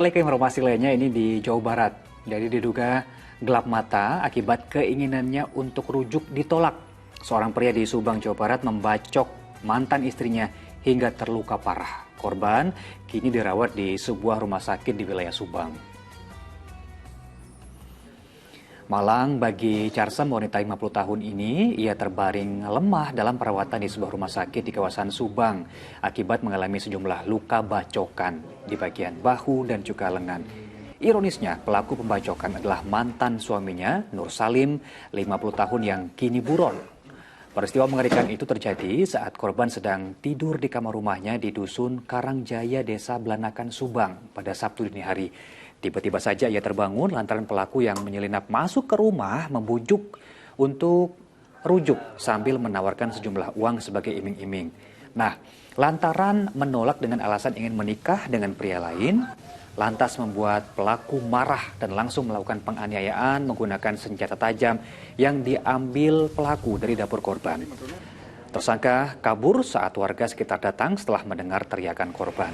Ke informasi lainnya ini di Jawa Barat. Jadi diduga gelap mata akibat keinginannya untuk rujuk ditolak. Seorang pria di Subang, Jawa Barat membacok mantan istrinya hingga terluka parah. Korban kini dirawat di sebuah rumah sakit di wilayah Subang. Malang, bagi Charsem, wanita 50 tahun ini, ia terbaring lemah dalam perawatan di sebuah rumah sakit di kawasan Subang akibat mengalami sejumlah luka bacokan di bagian bahu dan juga lengan. Ironisnya, pelaku pembacokan adalah mantan suaminya, Nur Salim, 50 tahun yang kini buron. Peristiwa mengerikan itu terjadi saat korban sedang tidur di kamar rumahnya di Dusun Karangjaya, Desa Belanakan, Subang pada Sabtu dini hari. Tiba-tiba saja ia terbangun lantaran pelaku yang menyelinap masuk ke rumah membujuk untuk rujuk sambil menawarkan sejumlah uang sebagai iming-iming. Nah, lantaran menolak dengan alasan ingin menikah dengan pria lain, lantas membuat pelaku marah dan langsung melakukan penganiayaan menggunakan senjata tajam yang diambil pelaku dari dapur korban. Tersangka kabur saat warga sekitar datang setelah mendengar teriakan korban.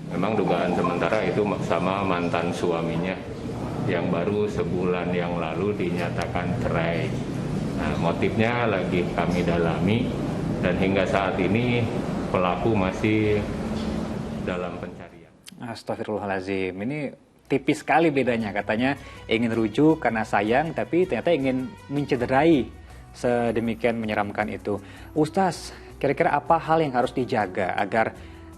Memang dugaan sementara itu sama mantan suaminya yang baru sebulan yang lalu dinyatakan cerai. Nah, motifnya lagi kami dalami dan hingga saat ini pelaku masih dalam pencarian. Astagfirullahaladzim, ini tipis sekali bedanya. Katanya ingin rujuk karena sayang, tapi ternyata ingin mencederai, sedemikian menyeramkan itu. Ustaz, kira-kira apa hal yang harus dijaga agar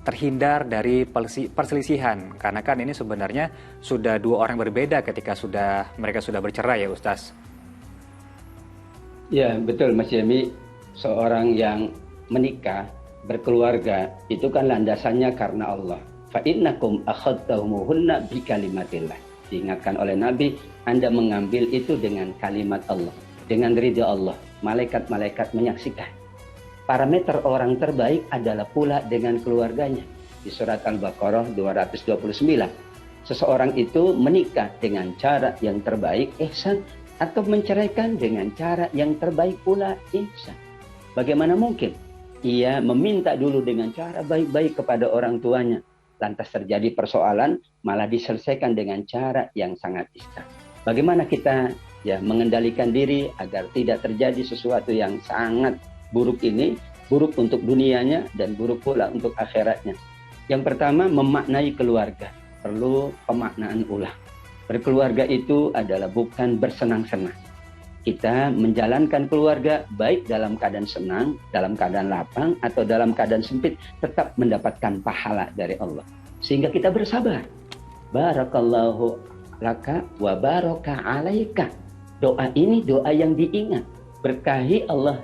terhindar dari perselisihan? Karena kan ini sebenarnya sudah dua orang berbeda ketika mereka sudah bercerai ya Ustaz. Ya betul Mas Yemi, seorang yang menikah, berkeluarga, itu kan landasannya karena Allah. Fa'innakum akhadtahumuhunna bikalimatillah. Diingatkan oleh Nabi, Anda mengambil itu dengan kalimat Allah, dengan ridha Allah. Malaikat-malaikat menyaksikan. Parameter orang terbaik adalah pula dengan keluarganya. Di surat Al-Baqarah 229. Seseorang itu menikah dengan cara yang terbaik, ihsan, atau menceraikan dengan cara yang terbaik pula, ihsan. Bagaimana mungkin ia meminta dulu dengan cara baik-baik kepada orang tuanya, lantas terjadi persoalan, malah diselesaikan dengan cara yang sangat ihsan. Bagaimana kita mengendalikan diri agar tidak terjadi sesuatu yang sangat buruk ini, buruk untuk dunianya dan buruk pula untuk akhiratnya. Yang pertama, memaknai keluarga. Perlu pemaknaan ulang. Berkeluarga itu adalah bukan bersenang-senang. Kita menjalankan keluarga baik dalam keadaan senang, dalam keadaan lapang, atau dalam keadaan sempit, tetap mendapatkan pahala dari Allah. Sehingga kita bersabar. Barakallahu laka wa baraka alaika. Doa ini doa yang diingat. Berkahi Allah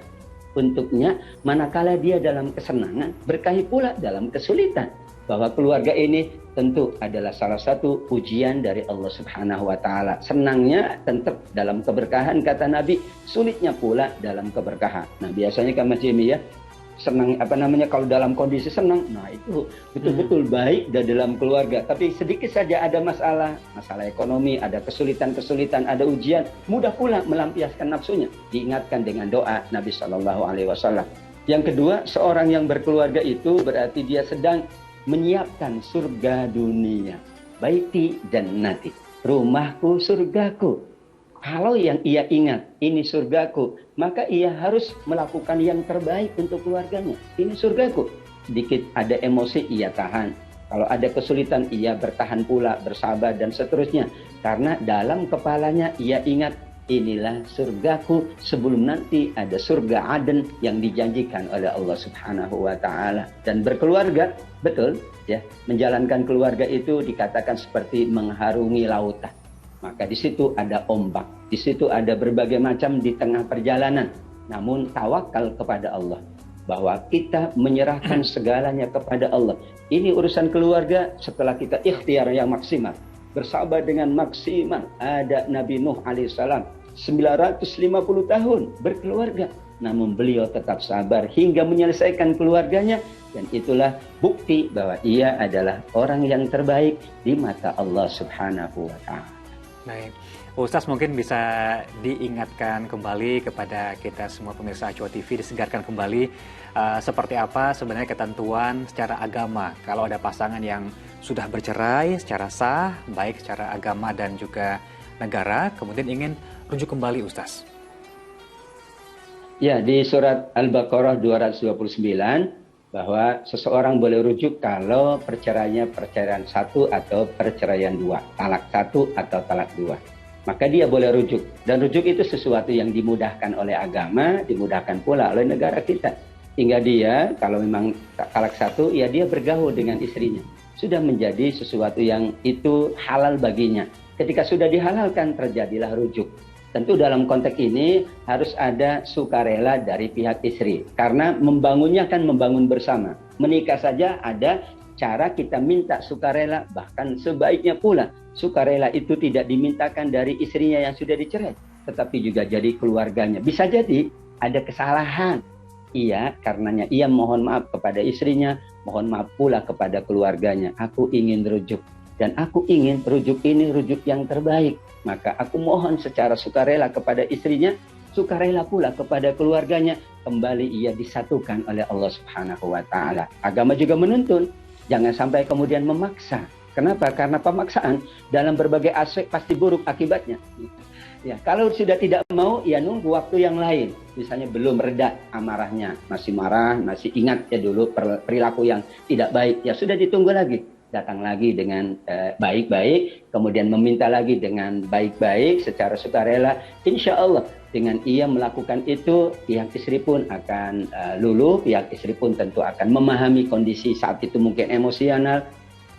untuknya manakala dia dalam kesenangan, berkahi pula dalam kesulitan. Bahwa keluarga ini tentu adalah salah satu ujian dari Allah Subhanahu wa taala. Senangnya tetap dalam keberkahan kata Nabi, sulitnya pula dalam keberkahan. Nah, biasanya kan Mas Jimmy ya, senang kalau dalam kondisi senang, nah itu betul-betul baik dalam keluarga. Tapi sedikit saja ada masalah ekonomi, ada kesulitan-kesulitan, ada ujian, mudah pula melampiaskan nafsunya. Diingatkan dengan doa Nabi Shallallahu Alaihi Wasallam. Yang kedua, seorang yang berkeluarga itu berarti dia sedang menyiapkan surga dunia. Baiti jannati, rumahku surgaku. Kalau yang ia ingat, ini surgaku, maka ia harus melakukan yang terbaik untuk keluarganya. Ini surgaku. Sedikit ada emosi, ia tahan. Kalau ada kesulitan, ia bertahan pula, bersabar, dan seterusnya. Karena dalam kepalanya ia ingat, inilah surgaku sebelum nanti ada surga Aden yang dijanjikan oleh Allah Subhanahu wa taala. Dan berkeluarga, betul ya, menjalankan keluarga itu dikatakan seperti mengharungi lautan. Maka di situ ada ombak, di situ ada berbagai macam di tengah perjalanan. Namun tawakal kepada Allah, bahwa kita menyerahkan segalanya kepada Allah. Ini urusan keluarga setelah kita ikhtiar yang maksimal, bersabar dengan maksimal. Ada Nabi Nuh alaihissalam 950 tahun berkeluarga, namun beliau tetap sabar hingga menyelesaikan keluarganya. Dan itulah bukti bahwa ia adalah orang yang terbaik di mata Allah Subhanahu wa ta'ala. Baik, Ustaz mungkin bisa diingatkan kembali kepada kita semua pemirsa Acuan TV, disegarkan kembali seperti apa sebenarnya ketentuan secara agama kalau ada pasangan yang sudah bercerai secara sah, baik secara agama dan juga negara, kemudian ingin rujuk kembali, Ustaz. Ya, di surat Al-Baqarah 229 bahwa seseorang boleh rujuk kalau perceraiannya perceraian satu atau perceraian dua, talak satu atau talak dua. Maka dia boleh rujuk. Dan rujuk itu sesuatu yang dimudahkan oleh agama, dimudahkan pula oleh negara kita. Hingga dia, kalau memang talak satu, ya dia bergaul dengan istrinya. Sudah menjadi sesuatu yang itu halal baginya. Ketika sudah dihalalkan, terjadilah rujuk. Tentu dalam konteks ini harus ada sukarela dari pihak istri. Karena membangunnya kan membangun bersama. Menikah saja ada cara kita minta sukarela. Bahkan sebaiknya pula sukarela itu tidak dimintakan dari istrinya yang sudah dicerai. Tetapi juga jadi keluarganya. Bisa jadi ada kesalahan. Iya, karenanya ia mohon maaf kepada istrinya. Mohon maaf pula kepada keluarganya. Aku ingin rujuk. Dan aku ingin rujuk ini rujuk yang terbaik. Maka aku mohon secara sukarela kepada istrinya, sukarela pula kepada keluarganya. Kembali ia disatukan oleh Allah Subhanahu wa Ta'ala. Agama juga menuntun, jangan sampai kemudian memaksa. Kenapa? Karena pemaksaan dalam berbagai aspek pasti buruk akibatnya. Ya, kalau sudah tidak mau, ya nunggu waktu yang lain. Misalnya belum reda amarahnya, masih marah, masih ingat ya dulu perilaku yang tidak baik. Ya sudah ditunggu lagi. Datang lagi dengan baik-baik, kemudian meminta lagi dengan baik-baik secara sukarela. Insya Allah dengan ia melakukan itu, pihak istri pun akan luluh, pihak istri pun tentu akan memahami kondisi saat itu mungkin emosional,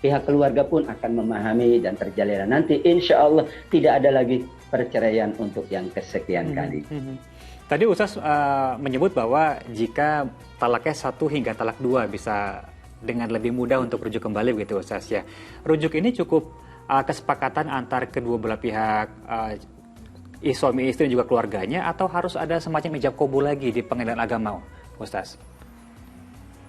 pihak keluarga pun akan memahami dan terjalin. Nanti insya Allah tidak ada lagi perceraian untuk yang kesekian kali. Tadi Ustaz menyebut bahwa jika talaknya 1 hingga talak 2 bisa dengan lebih mudah untuk rujuk kembali begitu Ustaz ya. Rujuk ini cukup kesepakatan antar kedua belah pihak, suami istri dan juga keluarganya, atau harus ada semacam ijab kabul lagi di pengadilan agama, Ustaz?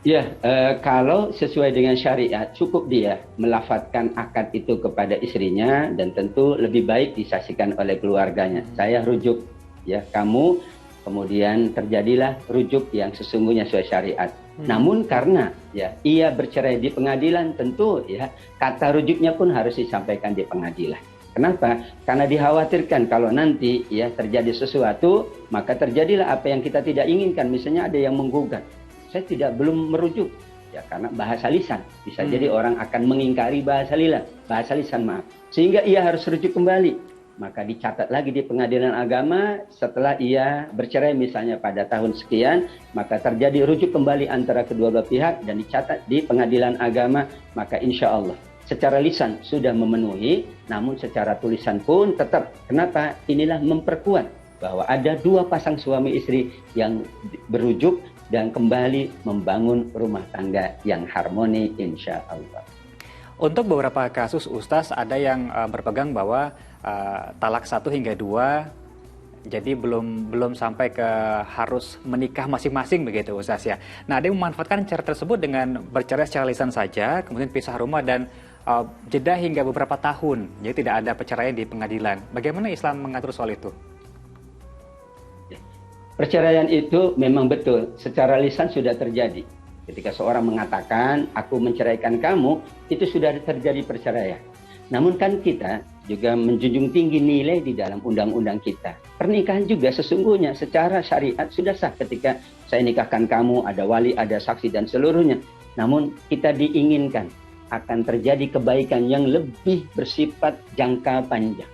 Ya, kalau sesuai dengan syariat cukup dia melafatkan akad itu kepada istrinya dan tentu lebih baik disaksikan oleh keluarganya. Saya rujuk ya kamu, kemudian terjadilah rujuk yang sesungguhnya sesuai syariat. Namun karena ya ia bercerai di pengadilan, tentu ya kata rujuknya pun harus disampaikan di pengadilan. Kenapa? Karena dikhawatirkan kalau nanti ya terjadi sesuatu, maka terjadilah apa yang kita tidak inginkan. Misalnya ada yang menggugat, saya belum merujuk ya karena bahasa lisan. Bisa jadi orang akan mengingkari bahasa lisan maaf. Sehingga ia harus rujuk kembali. Maka dicatat lagi di pengadilan agama setelah ia bercerai misalnya pada tahun sekian, maka terjadi rujuk kembali antara kedua belah pihak dan dicatat di pengadilan agama, maka insya Allah secara lisan sudah memenuhi, namun secara tulisan pun tetap. Kenapa? Inilah memperkuat bahwa ada dua pasang suami istri yang berujuk dan kembali membangun rumah tangga yang harmoni insya Allah. Untuk beberapa kasus Ustaz ada yang berpegang bahwa talak 1 hingga 2 jadi belum sampai ke harus menikah masing-masing begitu Ustaz ya. Nah, ada yang memanfaatkan cara tersebut dengan bercerai secara lisan saja, kemudian pisah rumah dan jeda hingga beberapa tahun. Jadi tidak ada perceraian di pengadilan. Bagaimana Islam mengatur soal itu? Perceraian itu memang betul secara lisan sudah terjadi. Ketika seorang mengatakan, aku menceraikan kamu, itu sudah terjadi perceraian. Namun kan kita juga menjunjung tinggi nilai di dalam undang-undang kita. Pernikahan juga sesungguhnya secara syariat sudah sah ketika saya nikahkan kamu, ada wali, ada saksi dan seluruhnya. Namun kita diinginkan akan terjadi kebaikan yang lebih bersifat jangka panjang.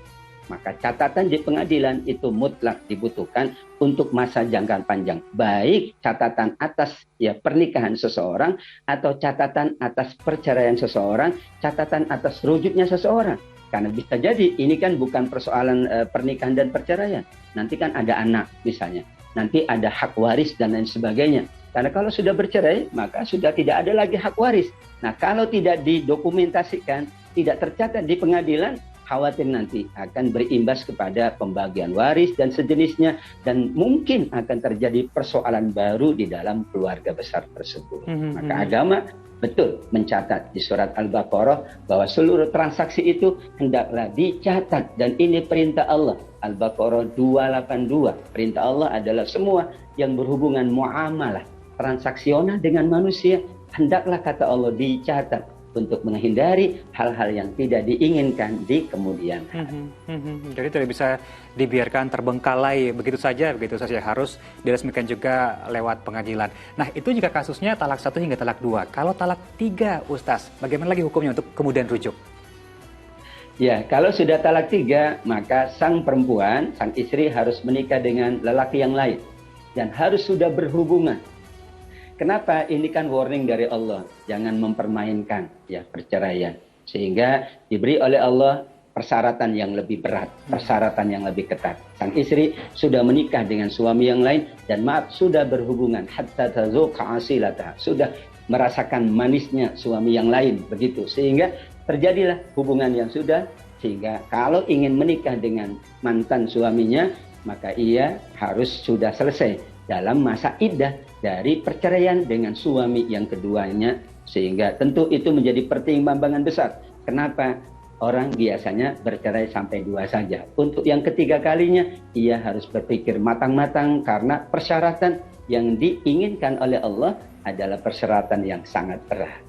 Maka catatan di pengadilan itu mutlak dibutuhkan untuk masa jangka panjang. Baik catatan atas ya pernikahan seseorang atau catatan atas perceraian seseorang, catatan atas rujuknya seseorang. Karena bisa jadi ini kan bukan persoalan pernikahan dan perceraian. Nanti kan ada anak misalnya. Nanti ada hak waris dan lain sebagainya. Karena kalau sudah bercerai maka sudah tidak ada lagi hak waris. Nah kalau tidak didokumentasikan, tidak tercatat di pengadilan, khawatir nanti akan berimbas kepada pembagian waris dan sejenisnya dan mungkin akan terjadi persoalan baru di dalam keluarga besar tersebut. Maka agama betul mencatat di surat Al-Baqarah bahwa seluruh transaksi itu hendaklah dicatat, dan ini perintah Allah. Al-Baqarah 282. Perintah Allah adalah semua yang berhubungan muamalah transaksional dengan manusia hendaklah, kata Allah, dicatat untuk menghindari hal-hal yang tidak diinginkan di kemudian hari. Jadi tidak bisa dibiarkan terbengkalai begitu saja harus diresmikan juga lewat pengadilan. Nah, itu jika kasusnya talak 1 hingga talak 2. Kalau talak 3, Ustaz, bagaimana lagi hukumnya untuk kemudian rujuk? Ya, kalau sudah talak 3, maka sang perempuan, sang istri harus menikah dengan lelaki yang lain dan harus sudah berhubungan. Kenapa? Ini kan warning dari Allah. Jangan mempermainkan ya perceraian. Sehingga diberi oleh Allah persyaratan yang lebih berat, persyaratan yang lebih ketat. Sang istri sudah menikah dengan suami yang lain dan sudah berhubungan hatta tazuqa asilata, sudah merasakan manisnya suami yang lain, begitu. Sehingga terjadilah hubungan yang sudah, sehingga kalau ingin menikah dengan mantan suaminya, maka ia harus sudah selesai dalam masa iddah dari perceraian dengan suami yang keduanya, sehingga tentu itu menjadi pertimbangan besar. Kenapa orang biasanya bercerai sampai 2 saja? Untuk yang ketiga kalinya ia harus berpikir matang-matang karena persyaratan yang diinginkan oleh Allah adalah persyaratan yang sangat berat.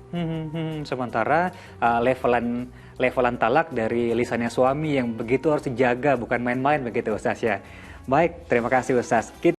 Sementara levelan talak dari lisannya suami yang begitu harus dijaga, bukan main-main begitu, Ustaz ya. Baik, terima kasih Ustaz.